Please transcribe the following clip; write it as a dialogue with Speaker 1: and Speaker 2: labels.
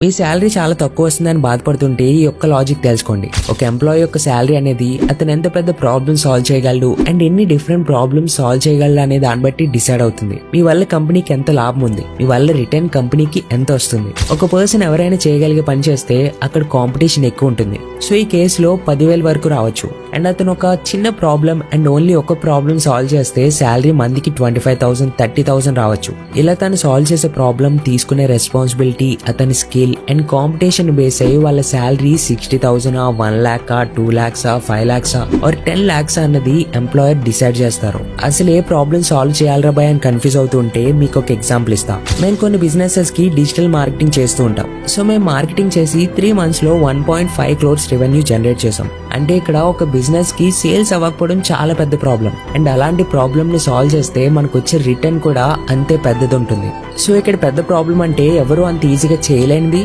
Speaker 1: మీ salary చాలా తక్కువ వస్తుందని బాధపడుతుంటే ఈ యొక్క లాజిక్ తెలుసుకోండి. ఒక ఎంప్లాయీ యొక్క శాలరీ అనేది అతను ఎంత పెద్ద ప్రాబ్లమ్ సాల్వ్ చేయగలడు అండ్ ఎన్ని డిఫరెంట్ ప్రాబ్లమ్స్ సాల్వ్ చేయగలడు అనే దాన్ని బట్టి డిసైడ్ అవుతుంది. మీ వల్ల కంపెనీకి ఎంత లాభం ఉంది, మీ వల్ల రిటర్న్ కంపెనీకి ఎంత వస్తుంది. ఒక పర్సన్ ఎవరైనా చేయగలిగే పని చేస్తే అక్కడ కాంపిటీషన్ ఎక్కువ ఉంటుంది. సో ఈ కేసులో 10,000 వరకు రావచ్చు. అండ్ అతను ఒక చిన్న ప్రాబ్లం అండ్ ఓన్లీ ఒక ప్రాబ్లం సాల్వ్ చేస్తే శాలరీ మందికి 25,000 30,000 రావచ్చు. ఇలా తను సాల్వ్ చేసే ప్రాబ్లం, తీసుకునే రెస్పాన్సిబిలిటీ, అతని స్కిల్ అండ్ కాంపిటీషన్ బేస్ అయ్యి వాళ్ళ salary 60,000 1 lakh 2 lakhs 5 lakhs or 10 lakhs అన్నది ఎంప్లాయర్ డిసైడ్ చేస్తారు. అసలు ఏ ప్రాబ్లం సాల్వ్ చేయాలరా బాయ్ అని కన్ఫ్యూజ్ అవుతుంటే మీకు ఒక ఎగ్జాంపుల్ ఇస్తా. మేము కొన్ని బిజినెసెస్ కి డిజిటల్ మార్కెటింగ్ చేస్తూ ఉంటాం. సో మేము మార్కెటింగ్ చేసి 3 months లో 1.5 crores రెవెన్యూ జనరేట్ చేసాం. అంటే ఇక్కడ ఒక బిజినెస్ కి సేల్స్ అవ్వకపోవడం చాలా పెద్ద ప్రాబ్లం. అండ్ అలాంటి ప్రాబ్లమ్ ని సాల్వ్ చేస్తే మనకు వచ్చే రిటర్న్ కూడా అంతే పెద్దది ఉంటుంది. సో ఇక్కడ పెద్ద ప్రాబ్లం అంటే ఎవరు అంత ఈజీగా చేయలేనిది